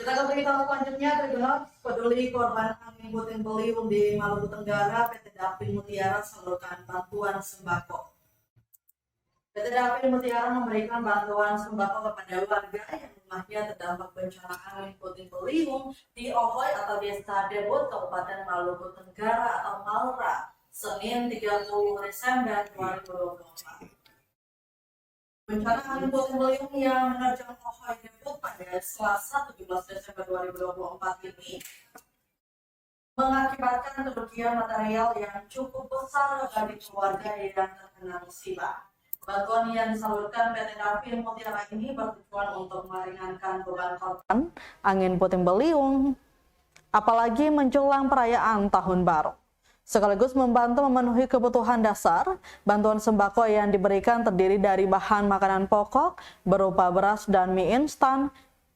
Kita ke berita selanjutnya, tergelar peduli korban angin puting beliung di Maluku Tenggara. PT Dapin Mutiara salurkan bantuan sembako. PT Dapin Mutiara memberikan bantuan sembako kepada warga yang rumahnya terdampak bencana angin puting beliung di Ohoy atau Desa Debut, Kabupaten Maluku Tenggara atau Malra, Senin 30 Desember 2024. Bencana angin puting beliung yang menerjang Ohoy Depok pada Selasa 17 Desember 2024 ini mengakibatkan kerugian material yang cukup besar bagi keluarga yang terkena musibah. Bantuan yang disalurkan PT Dapin Mutiara ini bertujuan untuk meringankan beban korban angin puting beliung, apalagi menjelang perayaan Tahun Baru. Sekaligus membantu memenuhi kebutuhan dasar. Bantuan sembako yang diberikan terdiri dari bahan makanan pokok berupa beras dan mie instan.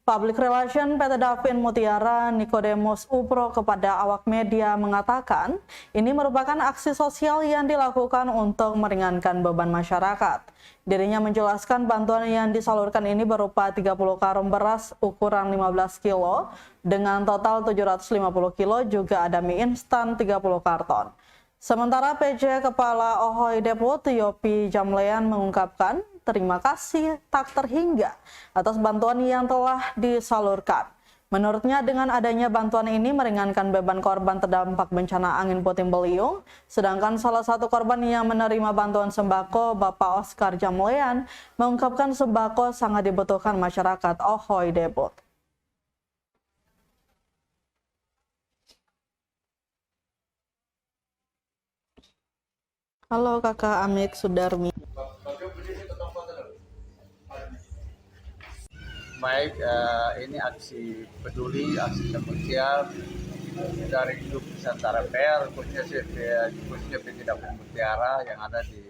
Public Relation PT Dapin Mutiara Nikodemus Upro kepada awak media mengatakan ini merupakan aksi sosial yang dilakukan untuk meringankan beban masyarakat. Dirinya menjelaskan bantuan yang disalurkan ini berupa 30 karung beras ukuran 15 kilo dengan total 750 kilo, juga ada mie instan 30 karton. Sementara PJ Kepala Ohoy Depot Yopi Jamlean mengungkapkan terima kasih tak terhingga atas bantuan yang telah disalurkan. Menurutnya dengan adanya bantuan ini meringankan beban korban terdampak bencana angin puting beliung, sedangkan salah satu korban yang menerima bantuan sembako, Bapak Oscar Jamlean, mengungkapkan sembako sangat dibutuhkan masyarakat Ohoy Depot. Halo Kakak Amik Sudarmi. Baik, ini aksi peduli, aksi kemanusiaan dari grup Nusantara PR, khususnya PT Dapin Mutiara yang ada di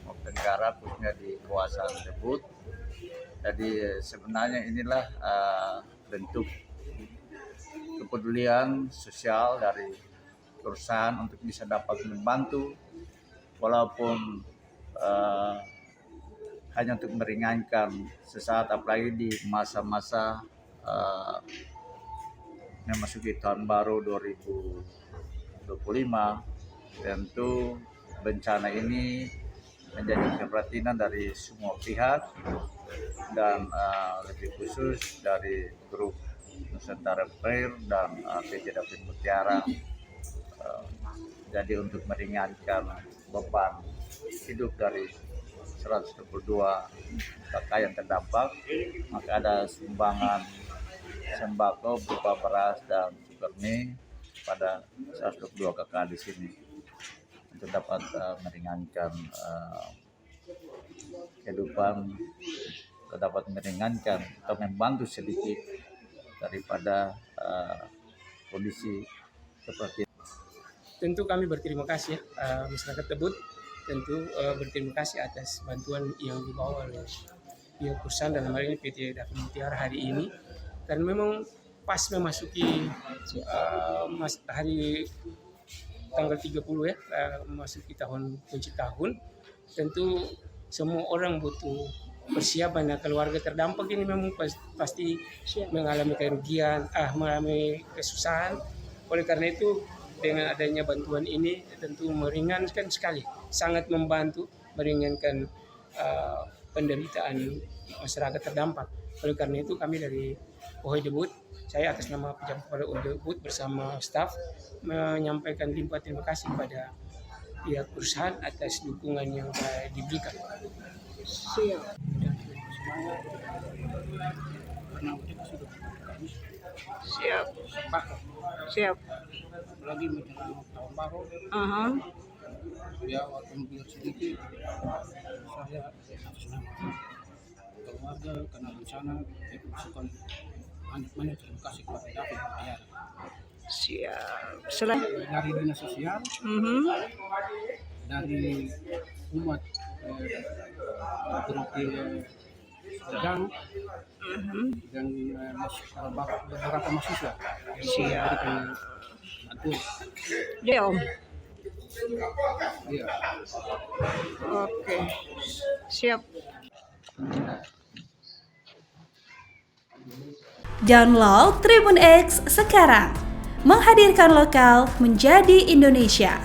Maluku Tenggara, khususnya di kawasan Debut. Jadi sebenarnya inilah bentuk kepedulian sosial dari perusahaan untuk bisa dapat membantu, walaupun hanya untuk meringankan sesaat, apalagi di masa-masa memasuki tahun baru 2025. Tentu bencana ini menjadi keprihatinan dari semua pihak dan lebih khusus dari grup Nusantara Prayer dan PT Dapin Mutiara. Jadi untuk meringankan beban hidup dari 122 kakak yang terdampak, maka ada sumbangan sembako berupa beras dan sugar mie pada 122 kakak di sini untuk dapat meringankan kehidupan, dapat meringankan atau membantu sedikit daripada kondisi seperti. Tentu kami berterima kasih masyarakat Tebut, tentu berterima kasih atas bantuan yang dibawa oleh pihak perusahaan, dalam hal ini PT Dapin Mutiara hari ini, karena memang pas memasuki hari tanggal 30 ya, memasuki kunci tahun, tentu semua orang butuh persiapan. Nah, keluarga terdampak ini memang pasti mengalami kerugian, mengalami kesusahan. Oleh karena itu dengan adanya bantuan ini tentu meringankan sekali, sangat membantu meringankan penderitaan masyarakat terdampak. Oleh karena itu kami dari Ohoy Debut, saya atas nama pejabat pada Ohoy Debut bersama staf menyampaikan limpah terima kasih kepada pihak perusahaan atas dukungan yang diberikan. Siap. Siap. Siap. Lagi menjelang tahun baru, ya walaupun biar sedikit, saya atas nama keluarga kena bencana, itu masukkan banyak terima kasih kepada Dapin Mutiara. Siap. Selain Dari dinas sosial, dari umat sedang dan beberapa mahasiswa yang memberikan bantuan. dia Om. Iya. Oke. Siap. Download Tribun X sekarang. Menghadirkan lokal menjadi Indonesia.